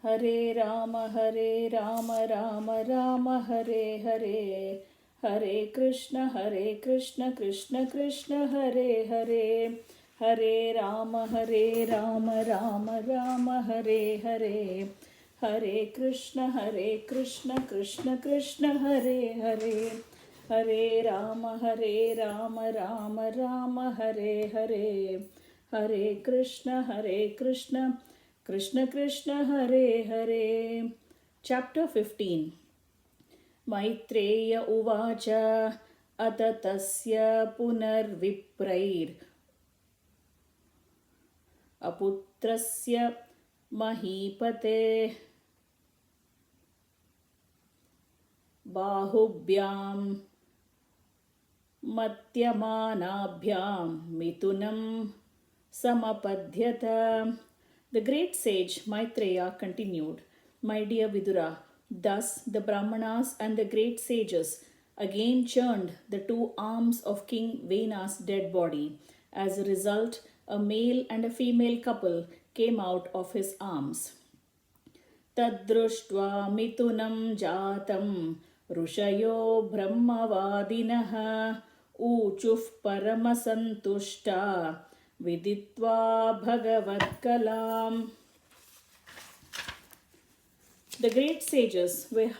Hare Rama Rama Rama Hare Hare. Hare Krishna Krishna Krishna Hare Hare. Hare Rama Rama Rama Hare Hare. Hare Krishna Krishna Krishna Hare Hare. Hare Rama Rama Rama Hare Hare. Hare Krishna Krishna Krishna Hare Hare. Chapter 15. Maitreya Uvacha Atatasya Punarviprair Aputrasya Mahipate Bahubhyam Matyamanabhyam Mitunam Samapadhyata. The great sage Maitreya continued, My dear Vidura, thus the Brahmanas and the great sages again churned the two arms of King Vena's dead body. As a result, a male and a female couple came out of his arms. Tadrushtvā mitunam jātam ऋषयो ब्रह्मवादिनः ऊचुः परमसन्तुष्टा viditva bhagavatkalam. The great sages were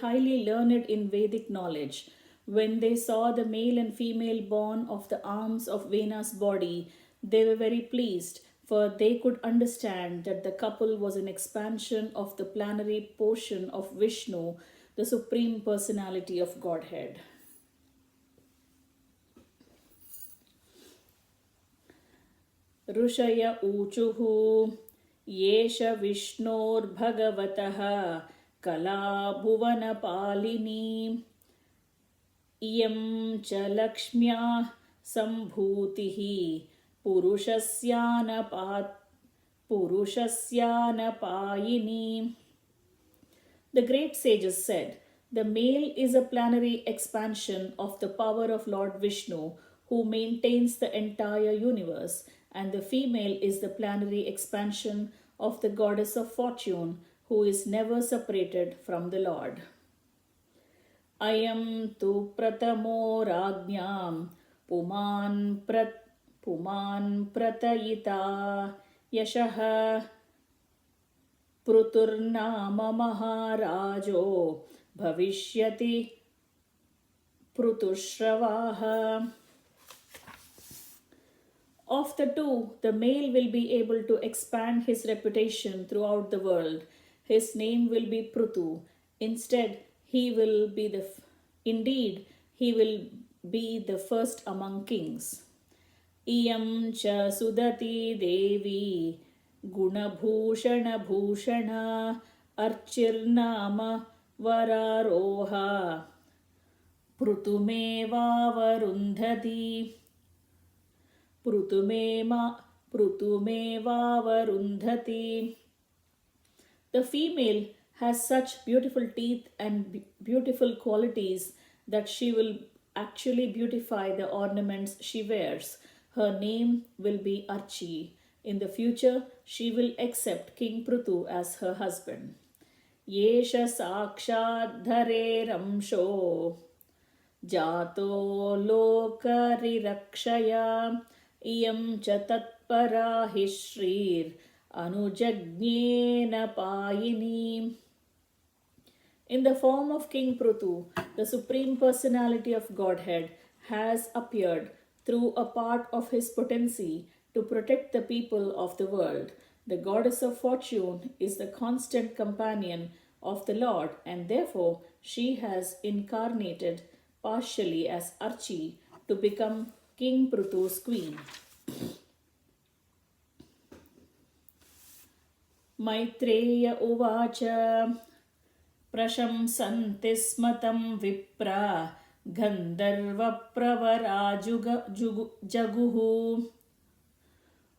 highly learned in Vedic knowledge. When they saw the male and female born of the arms of Vena's body, they were very pleased, for they could understand that the couple was an expansion of the planary portion of Vishnu, the Supreme Personality of Godhead. ऋषय ऊचुः येष विष्णोर्भगवतः कलाभुवनपालिनी इयं च लक्ष्म्या सम्भूतिः पुरुषस्यानपायिनी. The great sages said, the male is a planary expansion of the power of Lord Vishnu, who maintains the entire universe, and the female is the planary expansion of the goddess of fortune, who is never separated from the Lord. Ayam tu pratamo rajñam puman pratayita yashaha Pruturnama Maharajo Bhavishyati Pruthushravāha. Of the two, the male will be able to expand his reputation throughout the world. His name will be Pruthu. Instead, he will be the first among kings. Iyam cha sudati devi Gunabhushana Bhushana Archirnama Vararoha Prutumeva Varundhati Varundhati. The female has such beautiful teeth and beautiful qualities that she will actually beautify the ornaments she wears. Her name will be Archi. In the future, she will accept King Pruthu as her husband. Yesha Sakshat Dhare Ramsho Jato Lokarirakshaya Iyam cha tatpara hishrir Anujajnena Payini. In the form of King Pruthu, the Supreme Personality of Godhead has appeared through a part of his potency to protect the people of the world. The goddess of fortune is the constant companion of the Lord, and therefore she has incarnated partially as Archi to become King Pruthu's queen. Maitreya Uvacha Prashamsanti smatam vipra Gandharva pravara jaguhu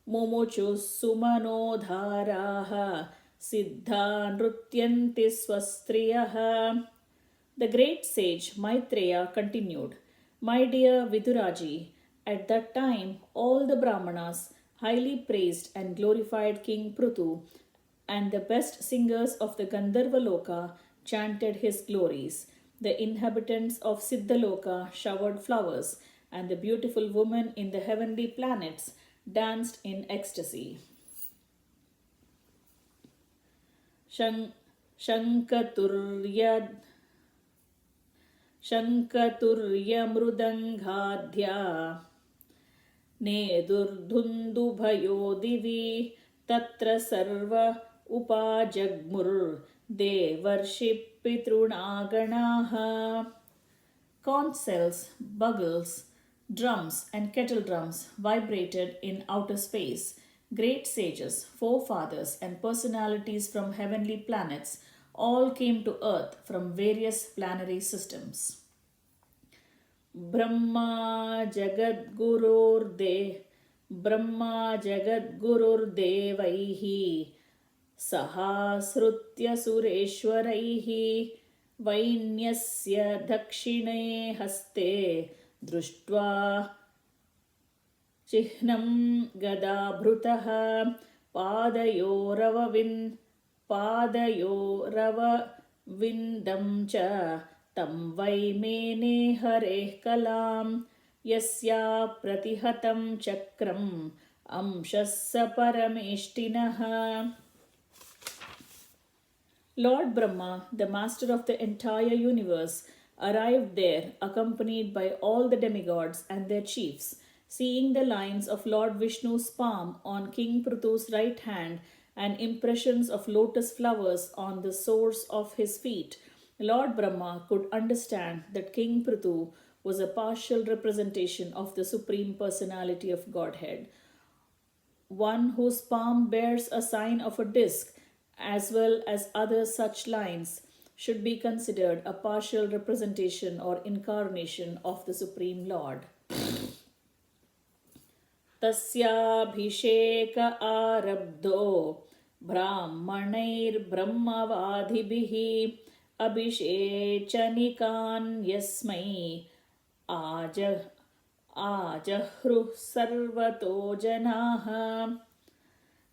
Mumuchu sumanodharaha Siddha nrutyanti swastriyaha. The great sage Maitreya continued, My dear Viduraji, at that time all the Brahmanas highly praised and glorified King Pruthu and the best singers of the Gandharvaloka chanted his glories. The inhabitants of Siddhaloka showered flowers, and the beautiful women in the heavenly planets danced in ecstasy. Shankaturya Shankaturyamrudanghadhya Nedurdhundubayo divi Tatra sarva upajagmur Devarshi pitrunaganaha. Conch shells, bugles, drums, and kettle drums vibrated in outer space. Great sages, forefathers, and personalities from heavenly planets all came to earth from various planetary systems. Brahma Jagadgururdevaihi Sahasrutya Sureshwaraihi Vainyasya Dakshine Haste Društva Chihnam Gadabhrutaha Padayora cha Tam Vaimene Hare Kalam Yasya Pratihatam Chakram Amshassa Parameshtinaha. Lord Brahma, the master of the entire universe, arrived there accompanied by all the demigods and their chiefs. Seeing the lines of Lord Vishnu's palm on King Pruthu's right hand and impressions of lotus flowers on the soles of his feet, Lord Brahma could understand that King Pruthu was a partial representation of the Supreme Personality of Godhead, one whose palm bears a sign of a disk, as well as other such lines, should be considered a partial representation or incarnation of the Supreme Lord. तस्याभिषेक आरब्धो ब्राह्मणैर्ब्रह्मवादिभिः अभिषेचनिकान् यस्मै आजह्रुः सर्वतो जनाः.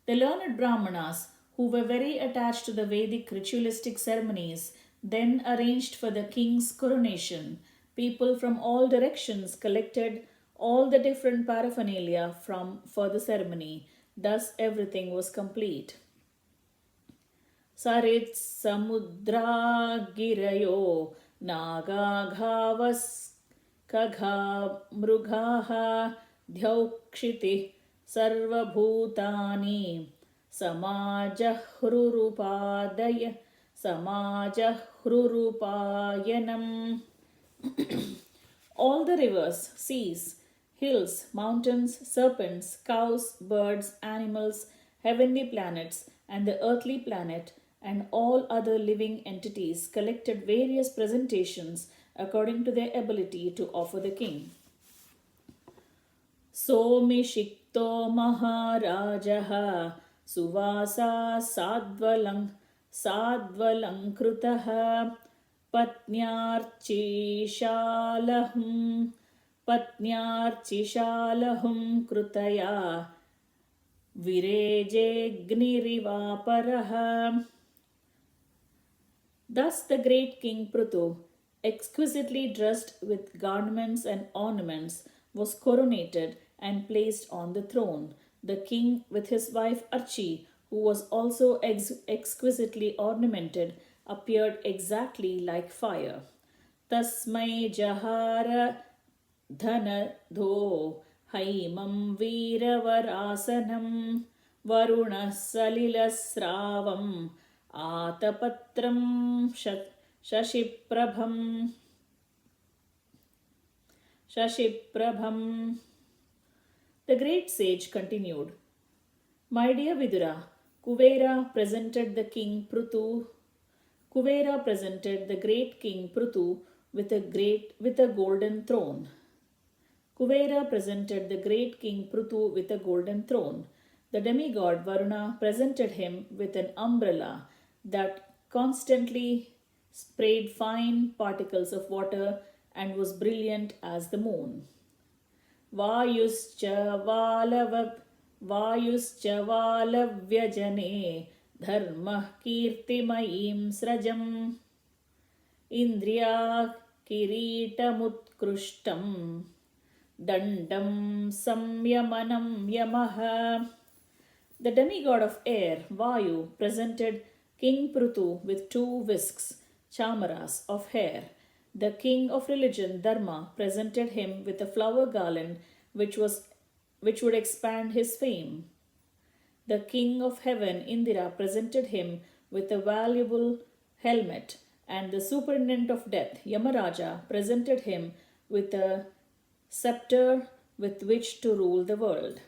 The learned Brahmanas, who were very attached to the Vedic ritualistic ceremonies, then arranged for the king's coronation. People from all directions collected all the different paraphernalia for the ceremony. Thus everything was complete. Sarit samudra girayo nagaghavas kagha mrugaha dhyaukshiti sarvabhutani samajahrurupayanam. All the rivers, seas, hills, mountains, serpents, cows, birds, animals, heavenly planets, and the earthly planet, and all other living entities collected various presentations according to their ability to offer the king. Somishikto Maharajaha Suvasa Sadvalankrutaha Patnyarchishalahum Krutaya Virejegniривaparaha. Thus the great King Pruthu, exquisitely dressed with garments and ornaments, was coronated and placed on the throne. The king, with his wife Archi, who was also exquisitely ornamented, appeared exactly like fire. Tasmai Jahara Dhanadho Haimam Veeravarasanam Varuna Salilasravam Atapatram Shashiprabham. The great sage continued, My dear Vidura, Kuvera presented the great King Pruthu with a golden throne. Kuvera presented the great King Pruthu with a golden throne. The demigod Varuna presented him with an umbrella that constantly sprayed fine particles of water and was brilliant as the moon. Vayuscha Valavyajane धर्मः कीर्तिमयीं स्रजम् इन्द्रिया किरीटमुत्कृष्टं दण्डं संयमनं यमः. The demigod of air, Vayu, presented King Pruthu with 2 whisks, chamaras, of hair. The king of religion, Dharma, presented him with a flower garland which would expand his fame. The king of heaven, Indira, presented him with a valuable helmet, and the superintendent of death, Yamaraja, presented him with a scepter with which to rule the world.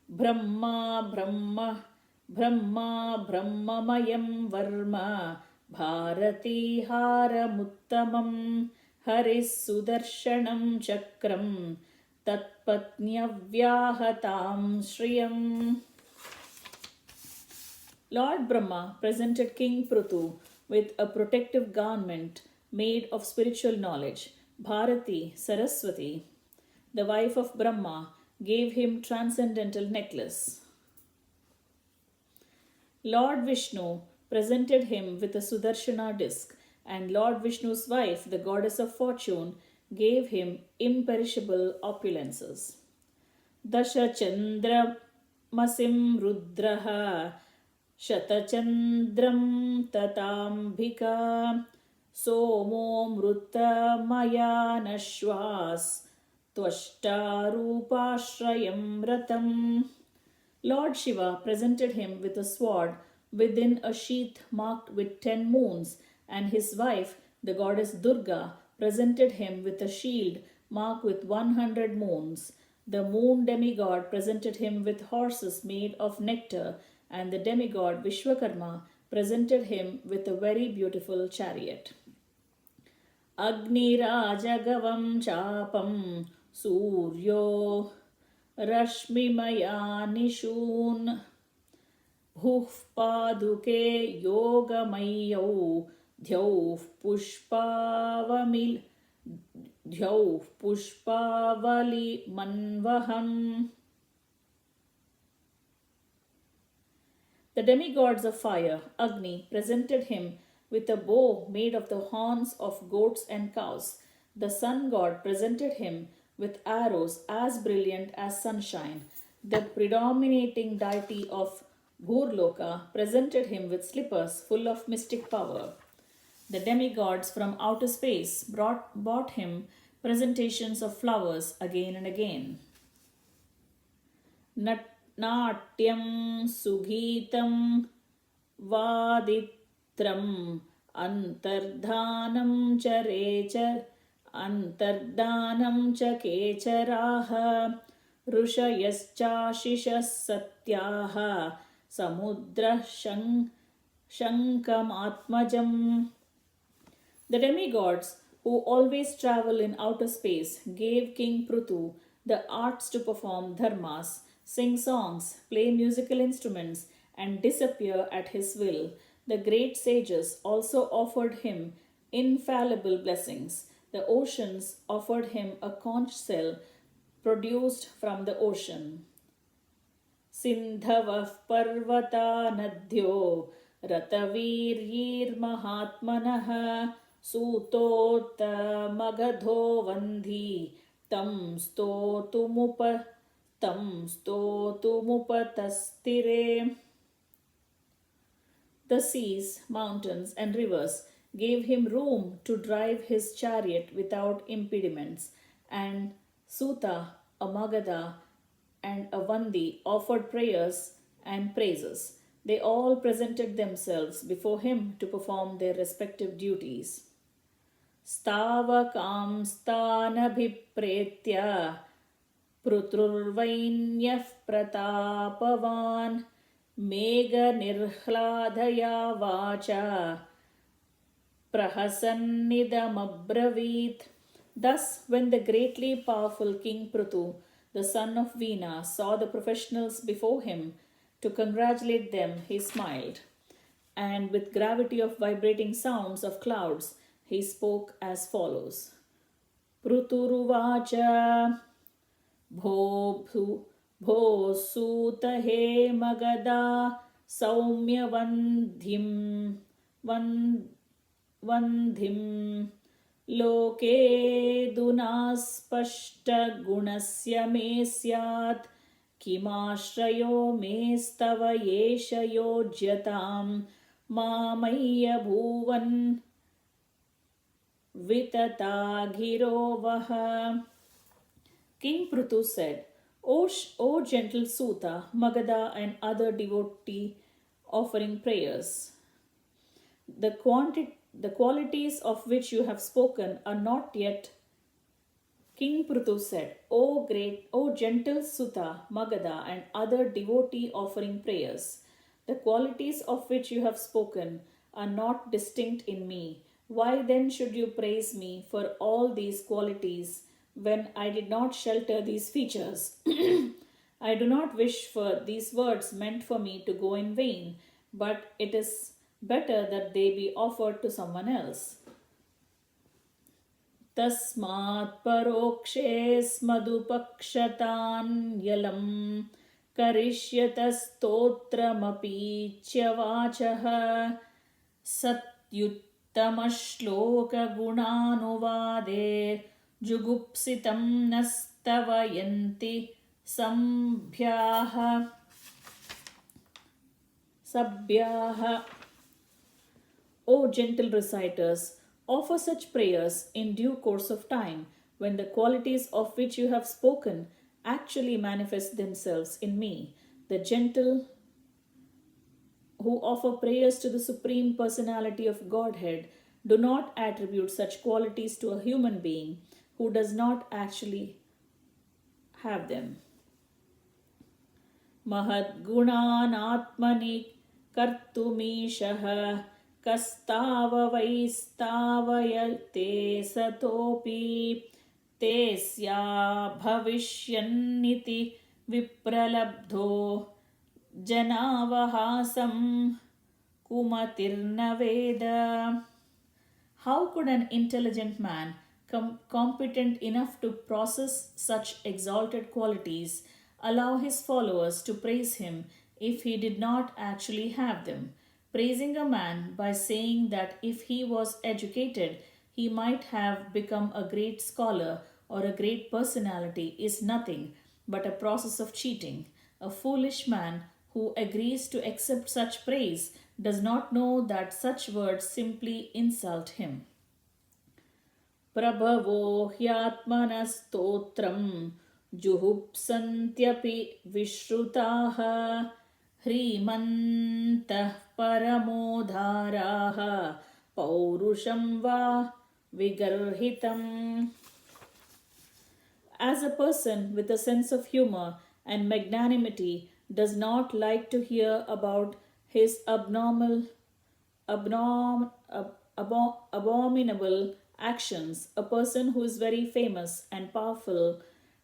Brahma, Brahma, Brahma, Brahmamayam Varma, Bharati Haramuttamam, Haris Sudarshanam Chakram, Tatpatnyavyahatam Shriyam. Lord Brahma presented King Pruthu with a protective garment made of spiritual knowledge. Bharati, Saraswati, the wife of Brahma, gave him transcendental necklace. Lord Vishnu presented him with a Sudarshana disc, and Lord Vishnu's wife, the goddess of fortune, gave him imperishable opulences. Dasha Chandra Masim Rudraha Shatachandram Tatambhika Somo Mruta Maya Nashwas Twashtarupashrayam Ratam. Lord Shiva presented him with a sword within a sheath marked with 10 moons, and his wife, the goddess Durga, presented him with a shield marked with 100 moons. The moon demigod presented him with horses made of nectar, and the demigod Vishwakarma presented him with a very beautiful chariot. Agnirajagavam chapam suryo rashmimaya nishun bhuh paduke yogamayau dhyauh pushpavali manvaham. The demigods of fire, Agni, presented him with a bow made of the horns of goats and cows. The sun god presented him with arrows as brilliant as sunshine. The predominating deity of Bhurloka presented him with slippers full of mystic power. The demigods from outer space brought him presentations of flowers again and again. Natyam Sughitam Vaditram Antardhanam Charechar Antardanam Chakecharaha Rushayaschashishas Satyaha Samudra Shankamatmajam. The demigods, who always travel in outer space, gave King Pruthu the arts to perform dharmas, sing songs, play musical instruments, and disappear at his will. The great sages also offered him infallible blessings. The oceans offered him a conch shell produced from the ocean. Sindhavah Parvata Nadhyo Rataviryir Mahatmanah Sutota Magadho Vandhi Tam Stotumupatastire. The seas, mountains, and rivers gave him room to drive his chariot without impediments, and Suta, a Magadha, and a Vandi offered prayers and praises. They all presented themselves before him to perform their respective duties. Stavakam stanabhipretya Prutrurvainyah pratapavan Mega nirhladaya vacha Prahasannidamabravit. Thus, when the greatly powerful King Pruthu, the son of Veena, saw the professionals before him to congratulate them, he smiled. And with gravity of vibrating sounds of clouds, he spoke as follows. Pruturuvacha Bho Suta He Magada सौम्यवन्धिं वन्धिं लोकेऽधुना स्पष्टगुणस्य मे स्यात् किमाश्रयो मेस्तव एष योज्यतां मामय्यभुवन् vitata ghiro vaha. King Pruthu said, O gentle Suta, Magadha and other devotee offering prayers, the qualities of which you have spoken are not yet. King Pruthu said, O gentle Suta, Magadha and other devotee offering prayers, the qualities of which you have spoken are not distinct in me. Why then should you praise me for all these qualities when I did not shelter these features? I do not wish for these words meant for me to go in vain, but it is better that they be offered to someone else. तस्मात् परोक्षेऽस्मदुपक्षतान्यलं करिष्यतस्तोत्रमपि च्यवाचः सत्युत्तमश्लोकगुणानुवादे जुगुप्सितं नस्तवयन्ति सभ्याः. O gentle reciters, offer such prayers in due course of time, when the qualities of which you have spoken actually manifest themselves in me. The gentle who offer prayers to the Supreme Personality of Godhead do not attribute such qualities to a human being who does not actually have them. Mahadgunanatmani kartumishah कस्ताववैस्तावयते सतोऽपि तेस्या भविष्यन्निति विप्रलब्धो जनावहासं कुमतिर्न वेद. How could an intelligent man, competent enough to process such exalted qualities, allow his followers to praise him if he did not actually have them? Praising a man by saying that if he was educated, he might have become a great scholar or a great personality is nothing but a process of cheating. A foolish man who agrees to accept such praise does not know that such words simply insult him. Prabhavo hyatmanastotram juhupsantyapi vishrutaha ह्रीमन्तः परमोधाराः पौरुषं वा विगर्हितम्. As a person with a sense of humor and magnanimity does not like to hear about his abominable actions, a person who is very famous and powerful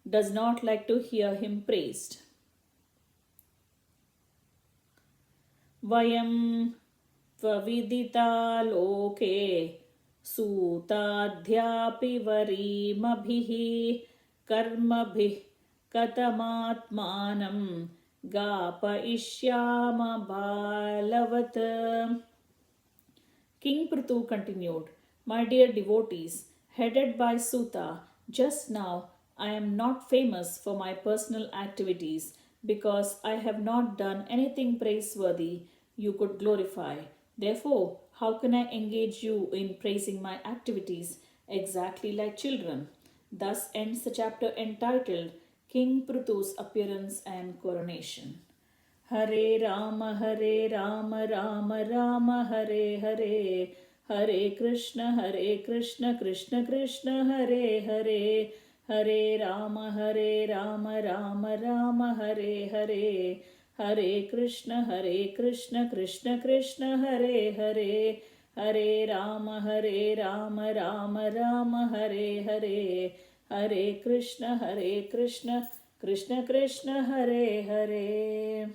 does not like to hear him praised. Vayam tvavidita loke sutadhyapi varimabhihi karmabhih katamatmanam gapayishyama balavat. King Pruthu continued, My dear devotees, headed by Suta, just now I am not famous for my personal activities because I have not done anything praiseworthy you could glorify. Therefore, how can I engage you in praising my activities exactly like children? Thus ends the chapter entitled King Pruthu's Appearance and Coronation. Hare Rama, Rama Rama, Hare Hare, Hare Krishna, Krishna Krishna, Hare Hare, Hare Rama, Rama Rama, Hare Hare, Hare Krishna, Krishna Krishna, Hare Hare, Hare Rama, Rama Hare Hare, Hare Krishna, Krishna Krishna, Hare Hare.